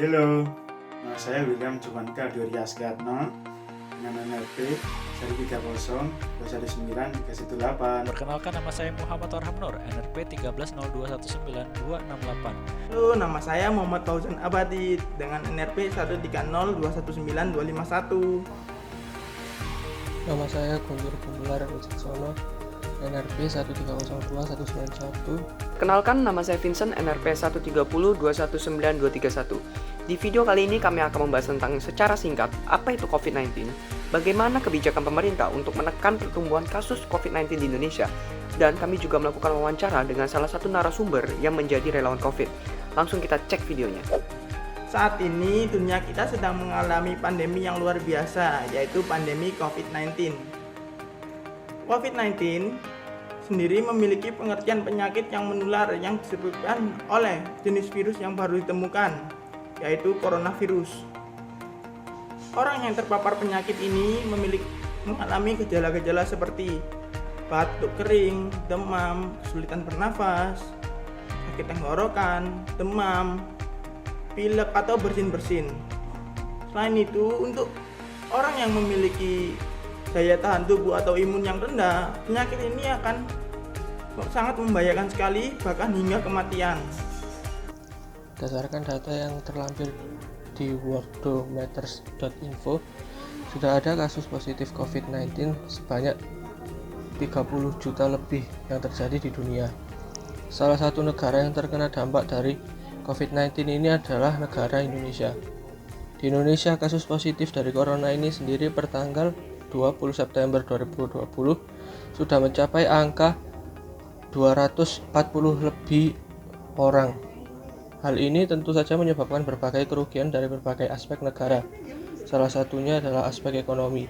Halo, nama saya William Jumanka Dori Asgatno dengan NRP 130219318. Perkenalkan, nama saya Muhammad Orham Nur, NRP 1302199268. Halo, nama saya Muhammad Fauzan Abadi dengan NRP 130219251. Nama saya Guntur Gumelar Wicaksono, NRP 1302191. Kenalkan, nama saya Vincent, NRP 130219231. Di video kali ini kami akan membahas tentang secara singkat apa itu COVID-19, bagaimana kebijakan pemerintah untuk menekan pertumbuhan kasus COVID-19 di Indonesia, dan kami juga melakukan wawancara dengan salah satu narasumber yang menjadi relawan COVID. Langsung kita cek videonya. Saat ini dunia kita sedang mengalami pandemi yang luar biasa, yaitu pandemi COVID-19. COVID-19 sendiri memiliki pengertian penyakit yang menular yang disebabkan oleh jenis virus yang baru ditemukan, yaitu coronavirus. Orang yang terpapar penyakit ini mengalami gejala-gejala seperti batuk kering, demam, kesulitan bernafas, sakit tenggorokan, demam, pilek atau bersin-bersin. Selain itu, untuk orang yang memiliki daya tahan tubuh atau imun yang rendah, penyakit ini akan sangat membahayakan sekali, bahkan hingga kematian. Berdasarkan data yang terlampir di worldometers.info, sudah ada kasus positif COVID-19 sebanyak 30 juta lebih yang terjadi di dunia. Salah satu negara yang terkena dampak dari COVID-19 ini adalah negara Indonesia. Di Indonesia, kasus positif dari corona ini sendiri per tanggal 20 September 2020 sudah mencapai angka 240 lebih orang. Hal ini tentu saja menyebabkan berbagai kerugian dari berbagai aspek negara. Salah satunya adalah aspek ekonomi.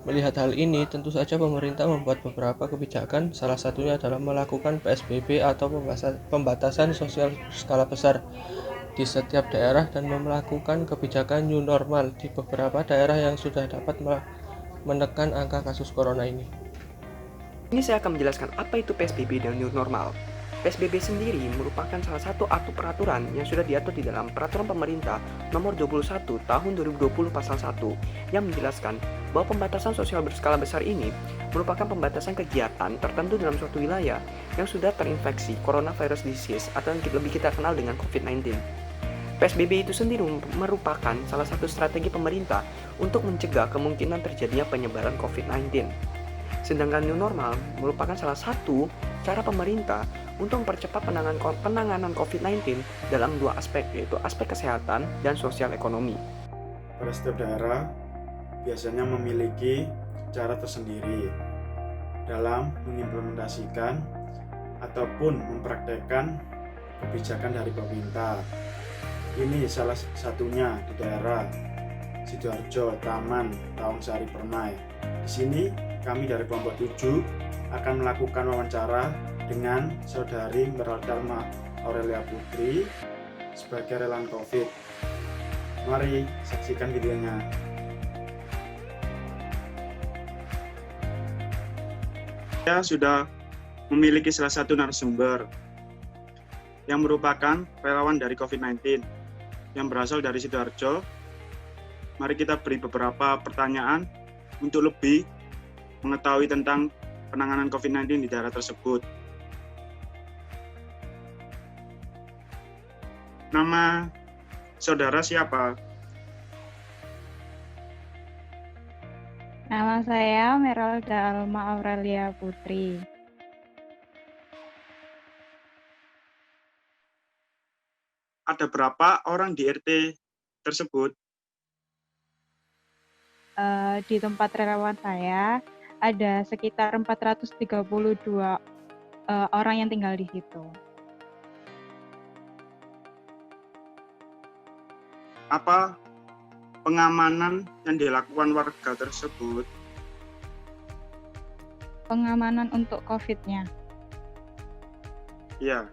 Melihat hal ini, tentu saja pemerintah membuat beberapa kebijakan, salah satunya adalah melakukan PSBB atau pembatasan sosial skala besar di setiap daerah dan melakukan kebijakan new normal di beberapa daerah yang sudah dapat menekan angka kasus corona ini. Ini saya akan menjelaskan apa itu PSBB dan New Normal. PSBB sendiri merupakan salah satu peraturan yang sudah diatur di dalam Peraturan Pemerintah Nomor 21 Tahun 2020 Pasal 1 yang menjelaskan bahwa pembatasan sosial berskala besar ini merupakan pembatasan kegiatan tertentu dalam suatu wilayah yang sudah terinfeksi coronavirus disease atau yang lebih kita kenal dengan COVID-19. PSBB itu sendiri merupakan salah satu strategi pemerintah untuk mencegah kemungkinan terjadinya penyebaran COVID-19. Sedangkan New Normal merupakan salah satu cara pemerintah untuk mempercepat penanganan COVID-19 dalam dua aspek, yaitu aspek kesehatan dan sosial ekonomi. Pada setiap daerah biasanya memiliki cara tersendiri dalam mengimplementasikan ataupun mempraktekkan kebijakan dari pemerintah. Ini salah satunya di daerah Sidoarjo, Taman, Tawangsari, Permai. Di sini kami dari kelompok 7 akan melakukan wawancara dengan saudari Meralda Aurelia Putri sebagai relawan COVID. Mari saksikan videonya. Saya sudah memiliki salah satu narasumber yang merupakan relawan dari COVID-19 yang berasal dari Sidoarjo. Mari kita beri beberapa pertanyaan untuk lebih mengetahui tentang penanganan COVID-19 di daerah tersebut. Nama saudara siapa? Nama saya Meralda Alma Aurelia Putri. Ada berapa orang di RT tersebut? Di tempat relawan saya ada sekitar 432 orang yang tinggal di situ. Apa pengamanan yang dilakukan warga tersebut? Pengamanan untuk COVID-nya. Iya.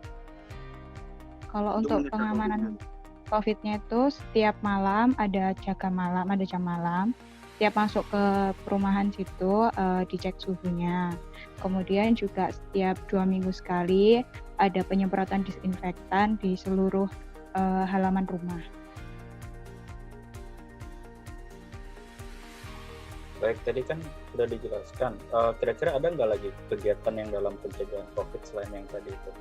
Kalau Untuk untuk mencegah pengamanan COVID-nya itu setiap malam ada jaga malam, ada jam malam. Setiap masuk ke perumahan situ dicek suhunya. Kemudian juga setiap 2 minggu sekali ada penyemprotan disinfektan di seluruh halaman rumah. Baik, tadi kan sudah dijelaskan. Kira-kira ada nggak lagi kegiatan yang dalam pencegahan COVID selain yang tadi itu?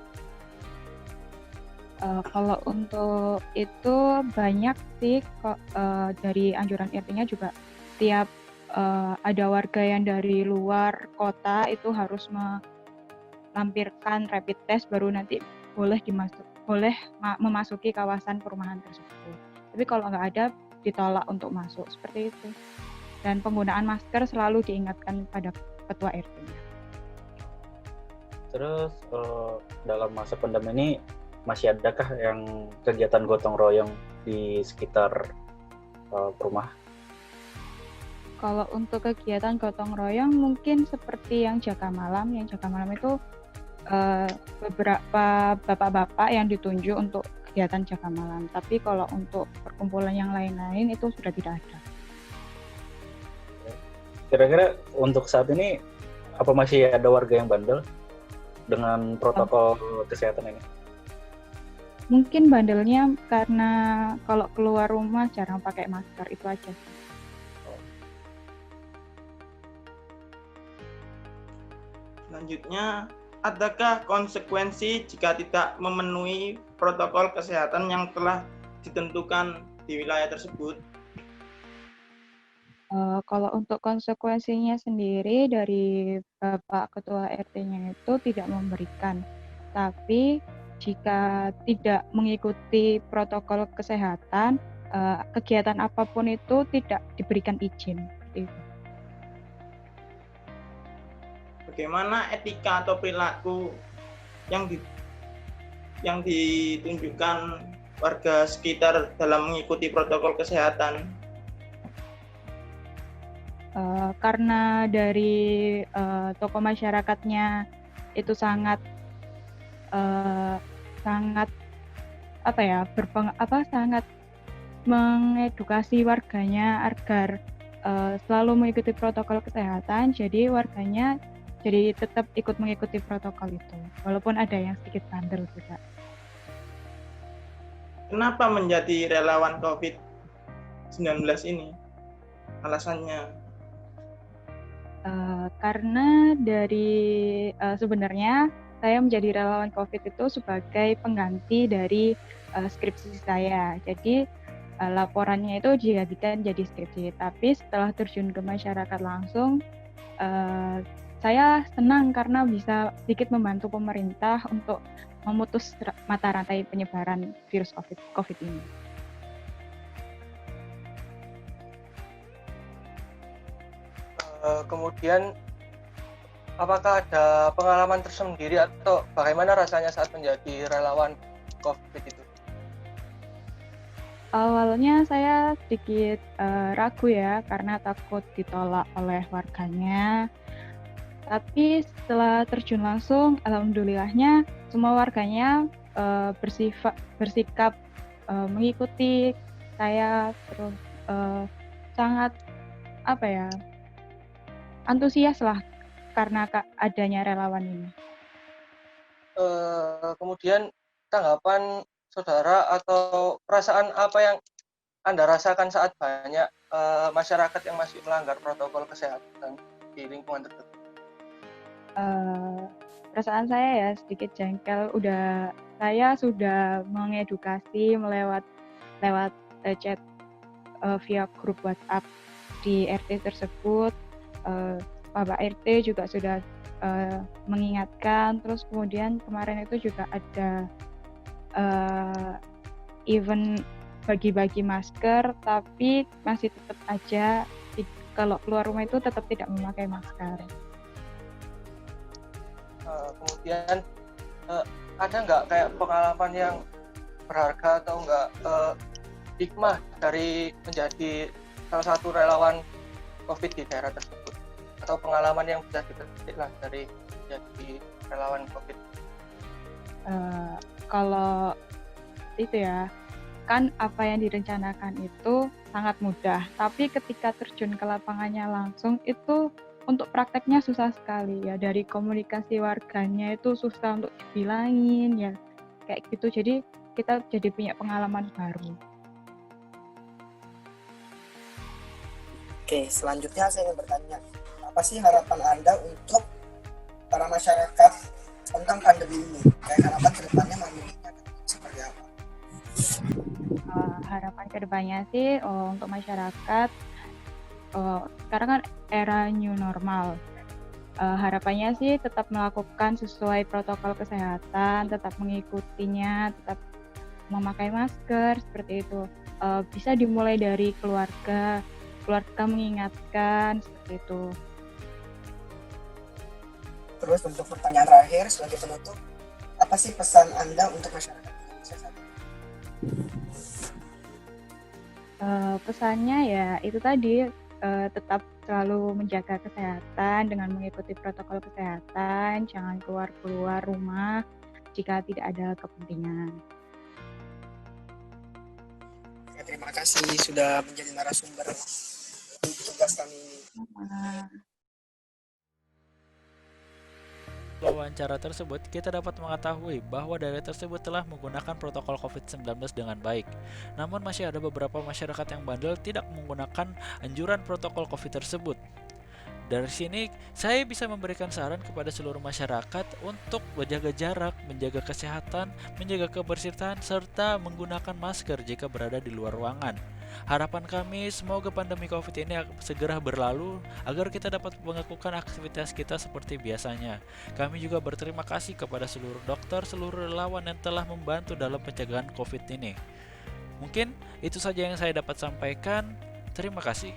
Kalau untuk itu banyak sih kok, dari anjuran RT-nya juga tiap ada warga yang dari luar kota itu harus melampirkan rapid test baru nanti boleh memasuki kawasan perumahan tersebut. Tapi kalau nggak ada ditolak untuk masuk seperti itu. Dan penggunaan masker selalu diingatkan pada ketua RT-nya. Terus dalam masa pandemi ini masih adakah yang kegiatan gotong royong di sekitar rumah? Kalau untuk kegiatan gotong royong mungkin seperti yang jaga malam. Yang jaga malam itu beberapa bapak-bapak yang ditunjuk untuk kegiatan jaga malam. Tapi kalau untuk perkumpulan yang lain-lain itu sudah tidak ada. Kira-kira untuk saat ini apa masih ada warga yang bandel dengan protokol kesehatan ini? Mungkin bandelnya karena kalau keluar rumah jarang pakai masker, itu aja sih. Selanjutnya, adakah konsekuensi jika tidak memenuhi protokol kesehatan yang telah ditentukan di wilayah tersebut? Kalau untuk konsekuensinya sendiri dari Bapak Ketua RT-nya itu tidak memberikan. Tapi jika tidak mengikuti protokol kesehatan, kegiatan apapun itu tidak diberikan izin. Seperti itu. Bagaimana etika atau perilaku yang ditunjukkan warga sekitar dalam mengikuti protokol kesehatan? Karena dari tokoh masyarakatnya itu sangat sangat mengedukasi warganya agar selalu mengikuti protokol kesehatan, jadi warganya jadi tetap ikut mengikuti protokol itu, walaupun ada yang sedikit bandel juga. Kenapa menjadi relawan COVID-19 ini? Alasannya? Karena dari sebenarnya saya menjadi relawan COVID itu sebagai pengganti dari skripsi saya. Jadi laporannya itu dijadikan jadi skripsi. Tapi setelah terjun ke masyarakat langsung, saya senang karena bisa sedikit membantu pemerintah untuk memutus mata rantai penyebaran virus COVID ini. Kemudian, apakah ada pengalaman tersendiri atau bagaimana rasanya saat menjadi relawan COVID itu? Awalnya saya sedikit ragu ya, karena takut ditolak oleh warganya. Tapi setelah terjun langsung, alhamdulillahnya semua warganya bersikap mengikuti saya, terus sangat antusias lah karena adanya relawan ini. Kemudian tanggapan saudara atau perasaan apa yang Anda rasakan saat banyak masyarakat yang masih melanggar protokol kesehatan di lingkungan tertentu? Perasaan saya ya sedikit jengkel. Saya sudah mengedukasi lewat chat via grup WhatsApp di RT tersebut. Bapak RT juga sudah mengingatkan, terus kemudian kemarin itu juga ada event bagi-bagi masker, tapi masih tetap aja kalau keluar rumah itu tetap tidak memakai masker. Kemudian ada nggak kayak pengalaman yang berharga atau nggak hikmah dari menjadi salah satu relawan COVID di daerah tersebut, atau pengalaman yang bisa dipetik lah dari jadi relawan COVID? Kalau itu ya, kan apa yang direncanakan itu sangat mudah, tapi ketika terjun ke lapangannya langsung itu untuk prakteknya susah sekali ya. Dari komunikasi warganya itu susah untuk dibilangin ya, kayak gitu. Jadi kita jadi punya pengalaman baru. Oke, selanjutnya saya ingin bertanya, apa sih harapan Anda untuk para masyarakat tentang pandemi ini? Kayak harapan ke depannya memilikinya seperti apa? Harapan kedepannya sih untuk masyarakat, sekarang kan era new normal. Harapannya sih tetap melakukan sesuai protokol kesehatan, tetap mengikutinya, tetap memakai masker seperti itu. Bisa dimulai dari keluarga mengingatkan seperti itu. Terus untuk pertanyaan terakhir sebagai penutup, apa sih pesan Anda untuk masyarakat Indonesia saat ini? Pesannya ya itu tadi, tetap selalu menjaga kesehatan dengan mengikuti protokol kesehatan, jangan keluar rumah jika tidak ada kepentingan. Oke, terima kasih sudah menjadi narasumber untuk tugas kami ini. Wawancara tersebut, kita dapat mengetahui bahwa daerah tersebut telah menggunakan protokol COVID-19 dengan baik. Namun masih ada beberapa masyarakat yang bandel tidak menggunakan anjuran protokol COVID tersebut. Dari sini, saya bisa memberikan saran kepada seluruh masyarakat untuk menjaga jarak, menjaga kesehatan, menjaga kebersihan, serta menggunakan masker jika berada di luar ruangan. Harapan kami semoga pandemi COVID ini segera berlalu agar kita dapat melakukan aktivitas kita seperti biasanya. Kami juga berterima kasih kepada seluruh dokter, seluruh relawan yang telah membantu dalam pencegahan COVID ini. Mungkin itu saja yang saya dapat sampaikan. Terima kasih.